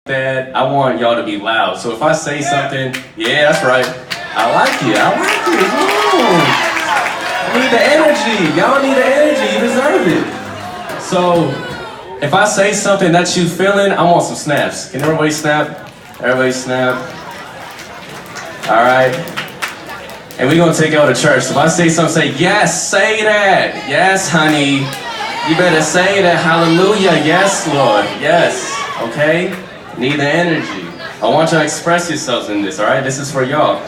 that, I want y'all to be loud. So if I say something, yeah, that's right. I like it. Ooh. I need the energy. Y'all need the energy. You deserve it. So if I say something that you feeling, I want some snaps. Can everybody snap? Everybody snap. All right. And we're going to take y'all to church. So if I say something, say, yes, say that. Yes, honey. You better say that. Hallelujah. Yes, Lord. Yes. Okay? Need the energy. I want y'all to express yourselves in this, all right? This is for y'all.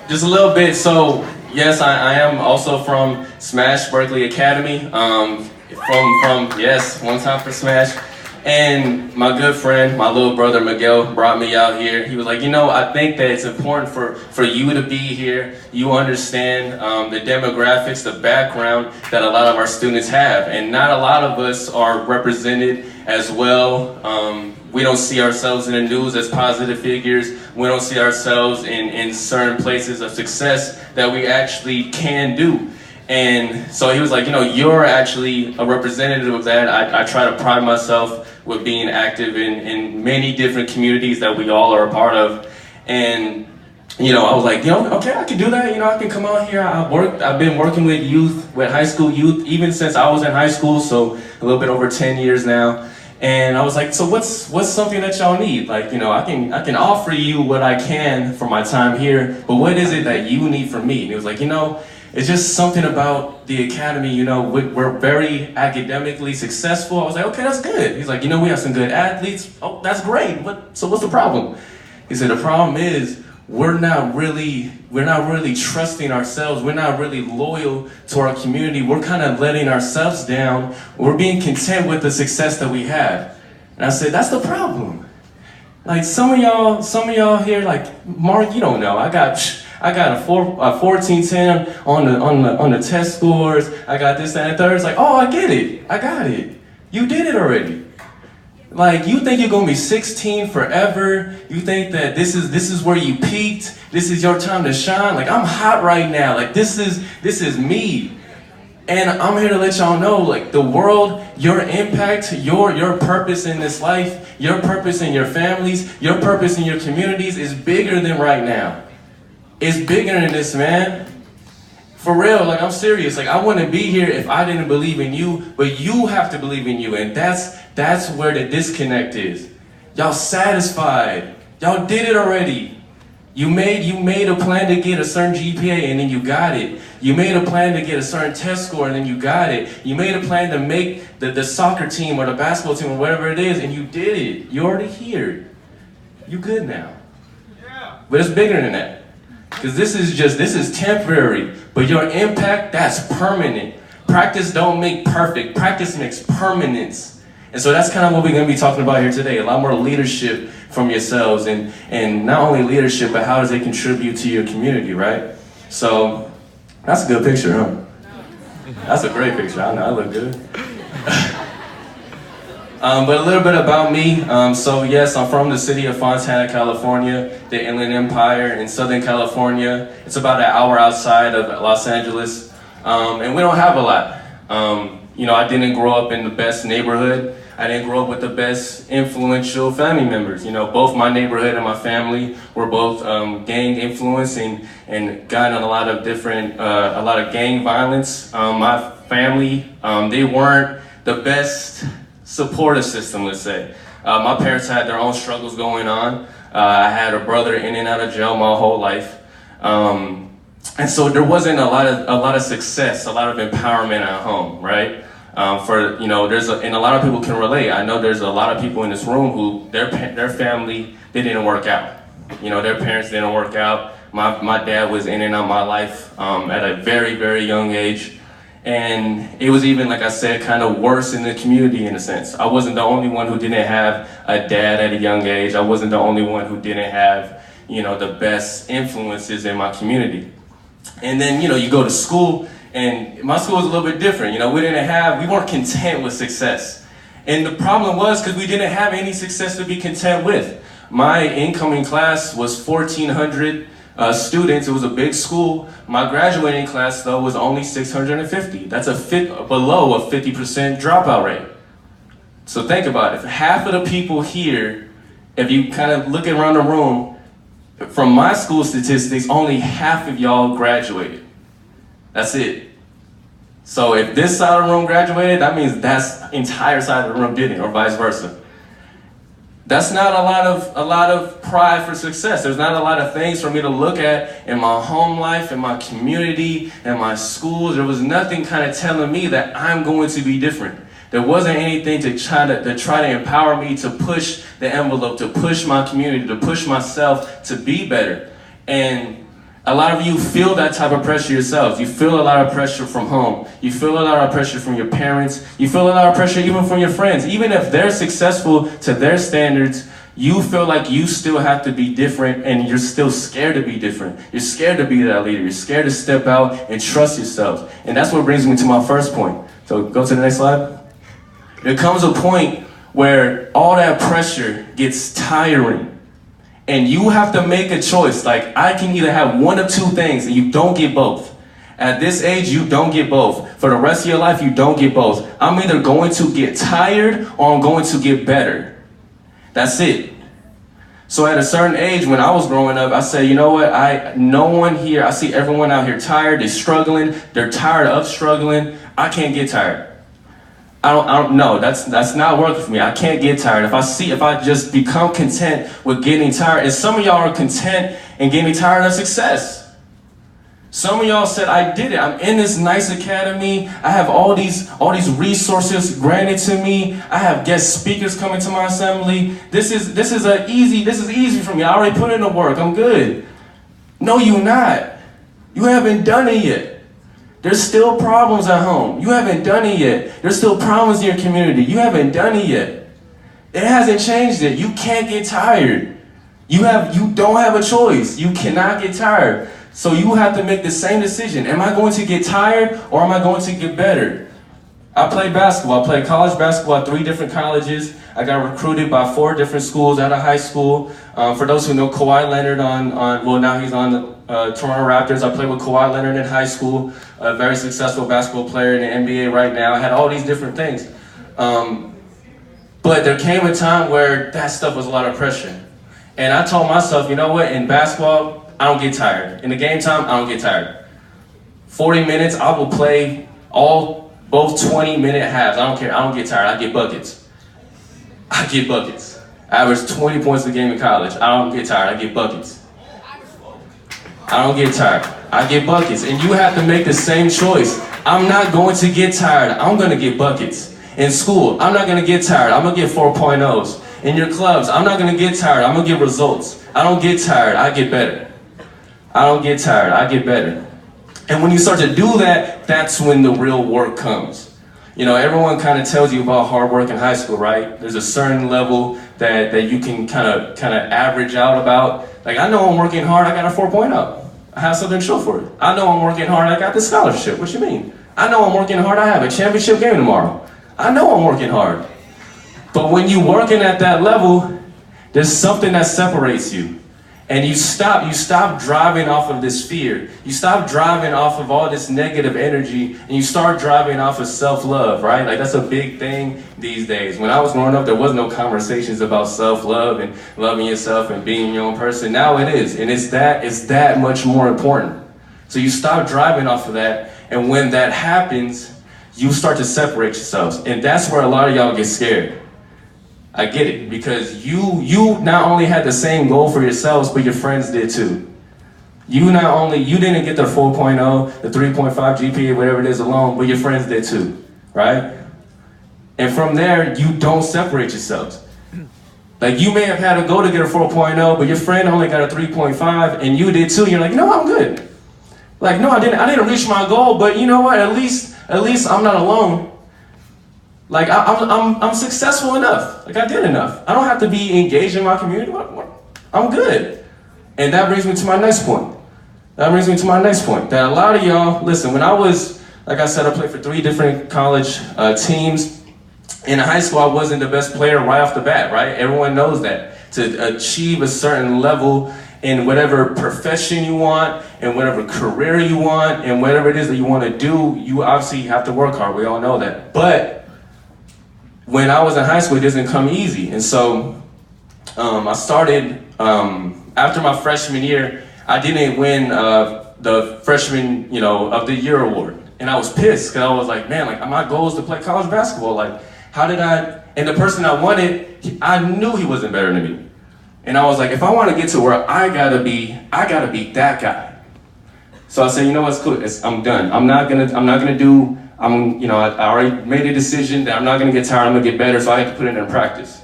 Just a little bit. So, yes, I am also from Smash Berkeley Academy. Yes, one time for Smash. And my good friend, my little brother Miguel, brought me out here. He was like, I think that it's important for you to be here. You understand the demographics, the background that a lot of our students have. And not a lot of us are represented as well. We don't see ourselves in the news as positive figures. We don't see ourselves in certain places of success that we actually can do. And so he was like, you're actually a representative of that. I try to pride myself with being active in many different communities that we all are a part of. And, I was like, okay, I can do that. I can come out here. I've been working with youth, with high school youth, even since I was in high school, so a little bit over 10 years now. And I was like, so what's something that y'all need? Like, I can offer you what I can for my time here, but what is it that you need from me? And he was like, it's just something about the academy, we're very academically successful. I was like, okay, that's good. He's like, we have some good athletes. Oh, that's great. So what's the problem? He said, the problem is we're not really trusting ourselves. We're not really loyal to our community. We're kind of letting ourselves down. We're being content with the success that we have. And I said, that's the problem. Like some of y'all here, like Mark, you don't know. I got a 1410 on the test scores. I got this, that, and third. It's like, oh, I get it. I got it. You did it already. Like, you think you're gonna be 16 forever? You think that this is where you peaked? This is your time to shine? Like, I'm hot right now. Like, this is me. And I'm here to let y'all know, like, the world, your impact, your purpose in this life, your purpose in your families, your purpose in your communities is bigger than right now. It's bigger than this, man. For real, like, I'm serious. Like, I wouldn't be here if I didn't believe in you, but you have to believe in you, and that's where the disconnect is. Y'all satisfied. Y'all did it already. You made a plan to get a certain GPA, and then you got it. You made a plan to get a certain test score, and then you got it. You made a plan to make the soccer team or the basketball team or whatever it is, and you did it. You're already here. You good now. But it's bigger than that. Because this is temporary, but your impact, that's permanent. Practice don't make perfect. Practice makes permanence. And so that's kind of what we're going to be talking about here today. A lot more leadership from yourselves, and not only leadership, but how does it contribute to your community, right? So that's a good picture, huh? That's a great picture. I know, I look good. But a little bit about me. So yes, I'm from the city of Fontana, California, the Inland Empire in Southern California. It's about an hour outside of Los Angeles. And we don't have a lot. I didn't grow up in the best neighborhood. I didn't grow up with the best influential family members. Both my neighborhood and my family were both gang influenced and got in a lot of gang violence. My family, they weren't the best supportive system, let's say. My parents had their own struggles going on. I had a brother in and out of jail my whole life. And so there wasn't a lot of success, a lot of empowerment at home, right? And a lot of people can relate. I know there's a lot of people in this room who their family, they didn't work out. Their parents didn't work out. My dad was in and out of my life at a very, very young age. And it was even, like I said, kind of worse in the community in a sense. I wasn't the only one who didn't have a dad at a young age. I wasn't the only one who didn't have, the best influences in my community. And then, you go to school, and my school was a little bit different. We weren't content with success. And the problem was because we didn't have any success to be content with. My incoming class was 1,400 students. It was a big school. My graduating class, though, was only 650. That's below a 50% dropout rate. So think about it. If half of the people here, if you kind of look around the room, from my school statistics, only half of y'all graduated. That's it. So if this side of the room graduated, that means that entire side of the room didn't, or vice versa. That's not a lot of pride for success. There's not a lot of things for me to look at in my home life, in my community, in my schools. There was nothing kind of telling me that I'm going to be different. There wasn't anything to try to empower me to push the envelope, to push my community, to push myself to be better. And a lot of you feel that type of pressure yourselves. You feel a lot of pressure from home. You feel a lot of pressure from your parents. You feel a lot of pressure even from your friends. Even if they're successful to their standards, you feel like you still have to be different, and you're still scared to be different. You're scared to be that leader. You're scared to step out and trust yourself. And that's what brings me to my first point. So go to the next slide. There comes a point where all that pressure gets tiring. And you have to make a choice. Like, I can either have one of two things, and you don't get both. At this age, you don't get both. For the rest of your life, you don't get both. I'm either going to get tired or I'm going to get better. That's it. So at a certain age, when I was growing up, I said, you know what? No one here, I see everyone out here tired. They're struggling. They're tired of struggling. I can't get tired. I don't know. That's not working for me. I can't get tired. If I just become content with getting tired, and some of y'all are content and getting tired of success. Some of y'all said, I did it. I'm in this nice academy. I have all these resources granted to me. I have guest speakers coming to my assembly. This is easy for me. I already put in the work. I'm good. No, you're not. You haven't done it yet. There's still problems at home. You haven't done it yet. There's still problems in your community. You haven't done it yet. It hasn't changed yet. You can't get tired. You don't have a choice. You cannot get tired. So you have to make the same decision. Am I going to get tired, or am I going to get better? I played basketball. I played college basketball at 3 different colleges. I got recruited by 4 different schools out of high school. For those who know Kawhi Leonard now he's on the Toronto Raptors. I played with Kawhi Leonard in high school, a very successful basketball player in the NBA right now. I had all these different things. But there came a time where that stuff was a lot of pressure. And I told myself, you know what, in basketball, I don't get tired. In the game time, I don't get tired. 40 minutes, I will play both 20-minute halves. I don't care. I don't get tired. I get buckets. I average 20 points a game in college. I don't get tired. I get buckets. I don't get tired. I get buckets. And you have to make the same choice. I'm not going to get tired. I'm going to get buckets. In school, I'm not going to get tired. I'm going to get 4.0s. In your clubs, I'm not going to get tired. I'm going to get results. I don't get tired. I get better. I don't get tired. I get better. And when you start to do that, that's when the real work comes. You know, everyone kind of tells you about hard work in high school, right? There's a certain level that you can kind of average out about. Like, I know I'm working hard, I got a 4.0. I have something to show for it. I know I'm working hard, I got the scholarship. What you mean? I know I'm working hard, I have a championship game tomorrow. I know I'm working hard. But when you're working at that level, there's something that separates you. And you stop driving off of this fear. You stop driving off of all this negative energy, and you start driving off of self-love, right? Like, that's a big thing these days. When I was growing up, there was no conversations about self-love and loving yourself and being your own person. Now it is, and it's that much more important. So you stop driving off of that, and when that happens, you start to separate yourselves. And that's where a lot of y'all get scared. I get it, because you not only had the same goal for yourselves, but your friends did too. You didn't get the 4.0, the 3.5 GPA, whatever it is alone, but your friends did too, right? And from there, you don't separate yourselves. Like, you may have had a goal to get a 4.0, but your friend only got a 3.5, and you did too. You're like, no, I'm good. Like, no, I didn't reach my goal, but you know what? At least I'm not alone. Like, I'm successful enough. Like, I did enough. I don't have to be engaged in my community. I'm good. And that brings me to my next point. That a lot of y'all, listen, when I was, like I said, I played for 3 different college teams. In high school, I wasn't the best player right off the bat, right? Everyone knows that. To achieve a certain level in whatever profession you want, and whatever career you want, and whatever it is that you want to do, you obviously have to work hard. We all know that. But when I was in high school, it doesn't come easy. And so I started, after my freshman year, I didn't win the freshman, of the year award. And I was pissed, because I was like, man, like my goal is to play college basketball. Like, how did and the person I wanted, I knew he wasn't better than me. And I was like, if I want to get to where I gotta be that guy. So I said, you know what's cool, I'm done. I already made a decision that I'm not gonna get tired, I'm gonna get better, so I had to put it in practice.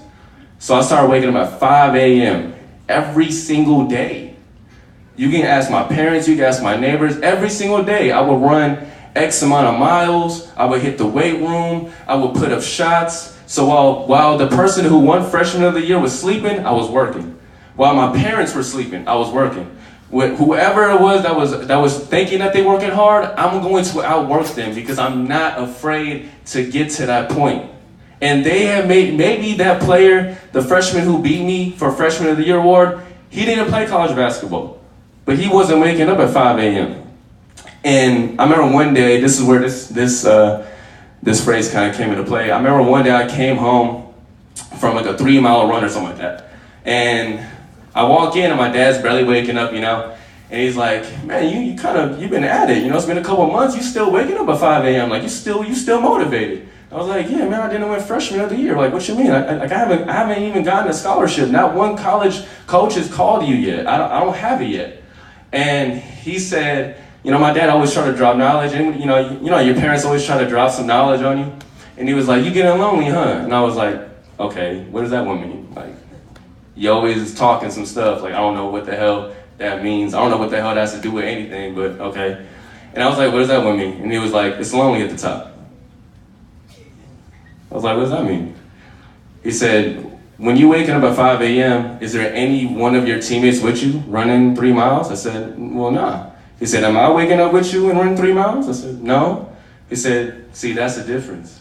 So I started waking up at 5 a.m. every single day. You can ask my parents, you can ask my neighbors, every single day I would run X amount of miles, I would hit the weight room, I would put up shots. So while the person who won freshman of the year was sleeping, I was working. While my parents were sleeping, I was working. With whoever it was that was thinking that they working hard, I'm going to outwork them because I'm not afraid to get to that point. And they have maybe that player, the freshman who beat me for freshman of the year award, he didn't play college basketball, but he wasn't waking up at 5 a.m. And I remember one day, this is where this phrase kind of came into play. I remember one day I came home from like a 3-mile run or something like that. And I walk in and my dad's barely waking up, and he's like, man, you've been at it, it's been a couple of months, you still waking up at 5 a.m., like you still motivated. I was like, yeah, man, I didn't win freshman of the year. Like, what you mean? I haven't even gotten a scholarship. Not one college coach has called you yet. I don't have it yet. And he said, my dad always tried to drop knowledge, and your parents always try to drop some knowledge on you. And he was like, you getting lonely, huh? And I was like, okay, what does that one mean? Like, you always talking some stuff, like I don't know what the hell that means. I don't know what the hell that has to do with anything, but okay. And I was like, what does that one mean? And he was like, it's lonely at the top. I was like, what does that mean? He said, when you waking up at 5 a.m., is there any one of your teammates with you running 3 miles? I said, well, nah. He said, am I waking up with you and running 3 miles? I said, no. He said, see, that's the difference.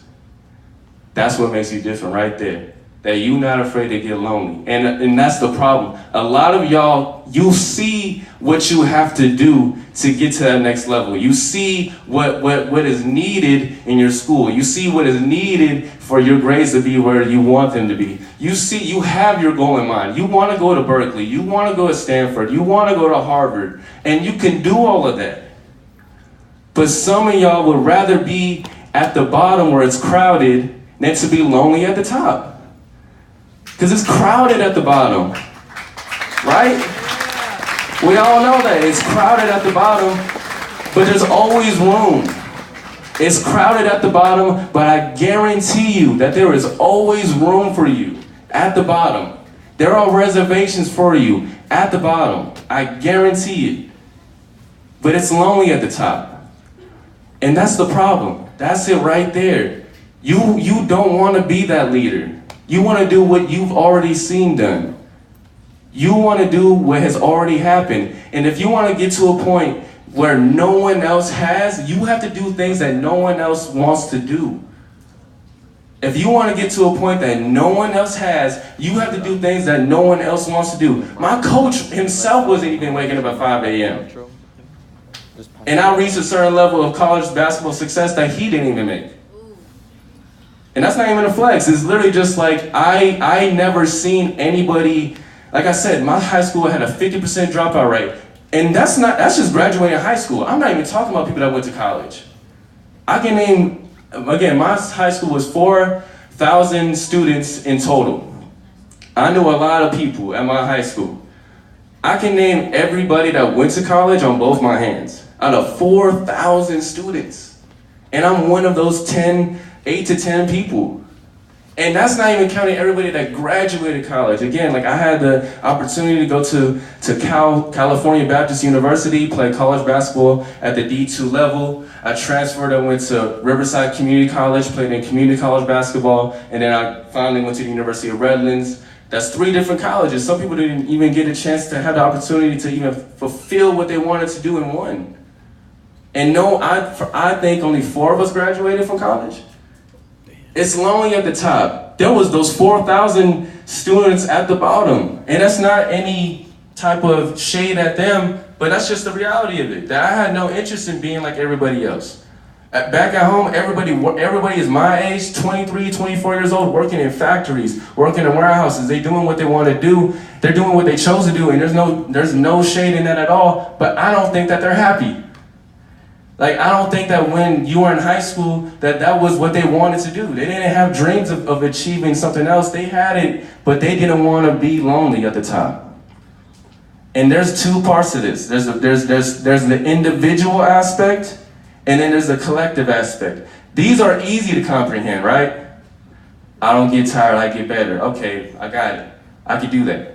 That's what makes you different right there. That you're not afraid to get lonely. And that's the problem. A lot of y'all, you see what you have to do to get to that next level. You see what is needed in your school. You see what is needed for your grades to be where you want them to be. You have your goal in mind. You want to go to Berkeley. You want to go to Stanford. You want to go to Harvard. And you can do all of that. But some of y'all would rather be at the bottom where it's crowded than to be lonely at the top. Because it's crowded at the bottom, right? We all know that. It's crowded at the bottom, but there's always room. It's crowded at the bottom, but I guarantee you that there is always room for you at the bottom. There are reservations for you at the bottom. I guarantee it. But it's lonely at the top. And that's the problem. That's it right there. You don't want to be that leader. You want to do what you've already seen done. You want to do what has already happened. And if you want to get to a point where no one else has, you have to do things that no one else wants to do. If you want to get to a point that no one else has, you have to do things that no one else wants to do. My coach himself wasn't even waking up at 5 a.m. And I reached a certain level of college basketball success that he didn't even make. And that's not even a flex. It's literally just like, I never seen anybody, like I said, my high school had a 50% dropout rate. And that's just graduating high school. I'm not even talking about people that went to college. I can name, again, my high school was 4,000 students in total. I knew a lot of people at my high school. I can name everybody that went to college on both my hands, out of 4,000 students. And I'm one of those 8 to 10 people. And that's not even counting everybody that graduated college. Again, like I had the opportunity to go to California Baptist University, play college basketball at the D2 level. I transferred, I went to Riverside Community College, played in community college basketball, and then I finally went to the University of Redlands. That's 3 different colleges. Some people didn't even get a chance to have the opportunity to even fulfill what they wanted to do in one. And no, I think only 4 of us graduated from college. It's lonely at the top. There was those 4,000 students at the bottom. And that's not any type of shade at them, but that's just the reality of it. That I had no interest in being like everybody else. Back at home, everybody is my age, 23, 24 years old, working in factories, working in warehouses. They doing what they want to do. They're doing what they chose to do, and there's no shade in that at all. But I don't think that they're happy. Like, I don't think that when you were in high school that was what they wanted to do. They didn't have dreams of achieving something else. They had it, but they didn't want to be lonely at the top. And there's two parts to this. There's the individual aspect, and then there's the collective aspect. These are easy to comprehend, right? I don't get tired, I get better. Okay, I got it. I can do that.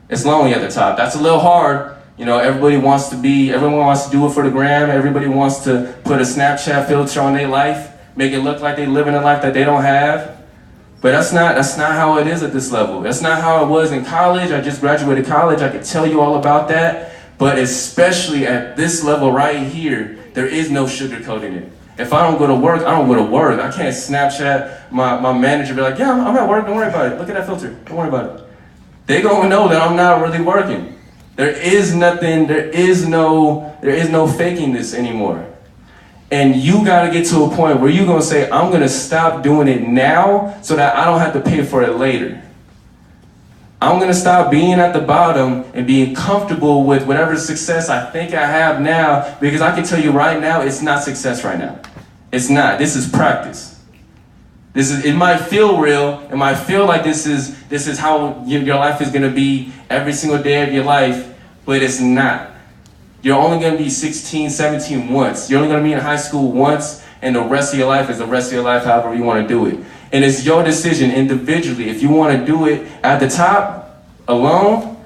It's lonely at the top. That's a little hard. You know, everyone wants to do it for the gram. Everybody wants to put a Snapchat filter on their life, make it look like they're living a life that they don't have. But that's not how it is at this level. That's not how it was in college. I just graduated college. I could tell you all about that. But especially at this level right here, there is no sugarcoating it. If I don't go to work, I don't go to work. I can't Snapchat my manager, be like, yeah, I'm at work, don't worry about it. Look at that filter, don't worry about it. They gonna know that I'm not really working. There is no faking this anymore. And you gotta get to a point where you're gonna say, I'm gonna stop doing it now so that I don't have to pay for it later. I'm gonna stop being at the bottom and being comfortable with whatever success I think I have now, because I can tell you right now, it's not success right now. It's not. This is practice. It might feel real. It might feel like this is how your life is gonna be every single day of your life, but it's not. You're only gonna be 16, 17 once. You're only gonna be in high school once, and the rest of your life is the rest of your life, however you wanna do it. And it's your decision individually if you want to do it at the top, alone,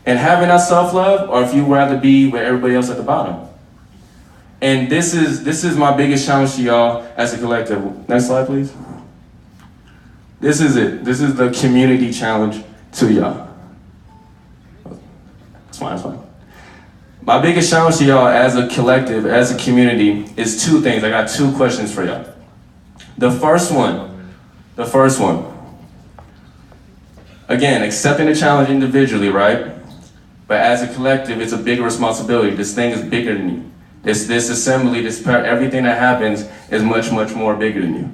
and having that self-love, or if you rather be with everybody else at the bottom. And this is my biggest challenge to y'all as a collective. Next slide, please. This is it. This is the community challenge to y'all. It's fine, it's fine. My biggest challenge to y'all as a collective, as a community, is two things. I got two questions for y'all. The first one, again, accepting the challenge individually, right? But as a collective, it's a big responsibility. This thing is bigger than you. This assembly, everything that happens is much, much more bigger than you.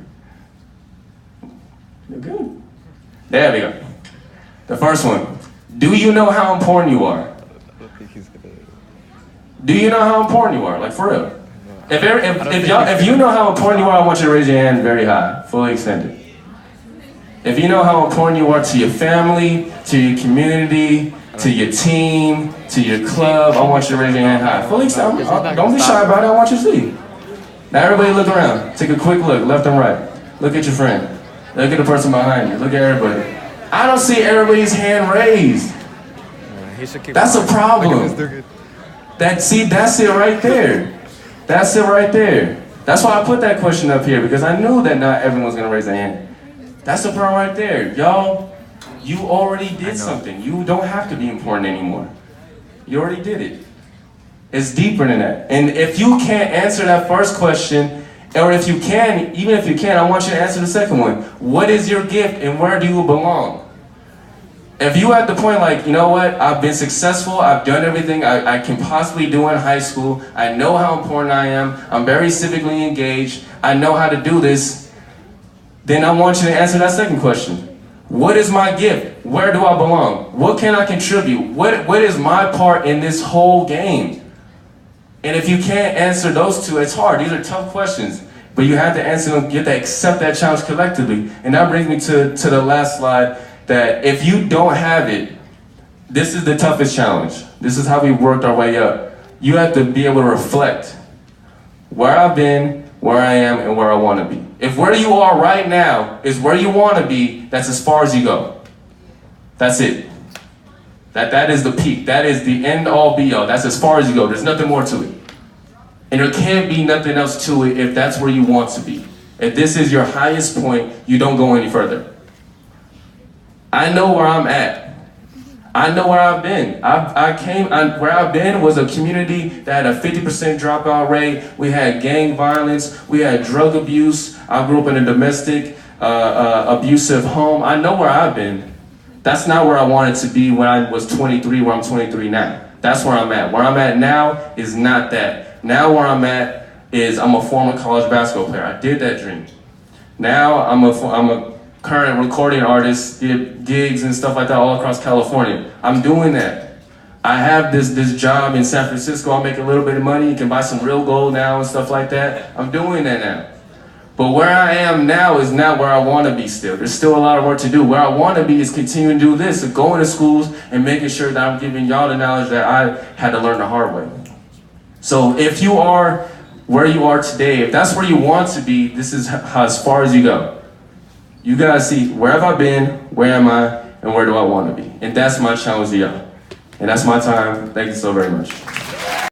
You're good. There we go. The first one, do you know how important you are? Do you know how important you are? Like, for real. If you know how important you are, I want you to raise your hand very high, fully extended. If you know how important you are to your family, to your community, to your team, to your club, I want you to raise your hand high. Fully extended. Don't be shy about it, I want you to see. Now everybody look around. Take a quick look, left and right. Look at your friend. Look at the person behind you. Look at everybody. I don't see everybody's hand raised. That's a problem. That's it right there. That's it right there. That's why I put that question up here, because I knew that not everyone's gonna raise their hand. That's the problem right there. Y'all, you already did something. You don't have to be important anymore. You already did it. It's deeper than that. And if you can't answer that first question, or if you can, even if you can, I want you to answer the second one. What is your gift and where do you belong? If you at the point like, you know what, I've been successful, I've done everything I can possibly do in high school, I know how important I am, I'm very civically engaged, I know how to do this, then I want you to answer that second question. What is my gift? Where do I belong? What can I contribute? What is my part in this whole game? And if you can't answer those two, it's hard. These are tough questions. But you have to answer them, you have to accept that challenge collectively. And that brings me to the last slide, that if you don't have it, this is the toughest challenge. This is how we worked our way up. You have to be able to reflect where I've been, where I am, and where I want to be. If where you are right now is where you want to be, that's as far as you go. That's it. That is the peak. That is the end all be all. That's as far as you go. There's nothing more to it. And there can't be nothing else to it if that's where you want to be. If this is your highest point, you don't go any further. I know where I'm at. I know where I've been. Where I've been was a community that had a 50% dropout rate. We had gang violence. We had drug abuse. I grew up in a domestic abusive home. I know where I've been. That's not where I wanted to be when I was 23, where I'm 23 now. That's where I'm at. Where I'm at now is not that. Now where I'm at is I'm a former college basketball player. I did that dream. Now I'm a current recording artist, did gigs and stuff like that all across California. I'm doing that. I have this job in San Francisco. I'll make a little bit of money. You can buy some real gold now and stuff like that. I'm doing that now. But where I am now is not where I want to be still. There's still a lot of work to do. Where I want to be is continuing to do this, of going to schools and making sure that I'm giving y'all the knowledge that I had to learn the hard way. So if you are where you are today, if that's where you want to be, this is how, as far as you go. You gotta see, where have I been, where am I, and where do I want to be? And that's my challenge to y'all. And that's my time. Thank you so very much.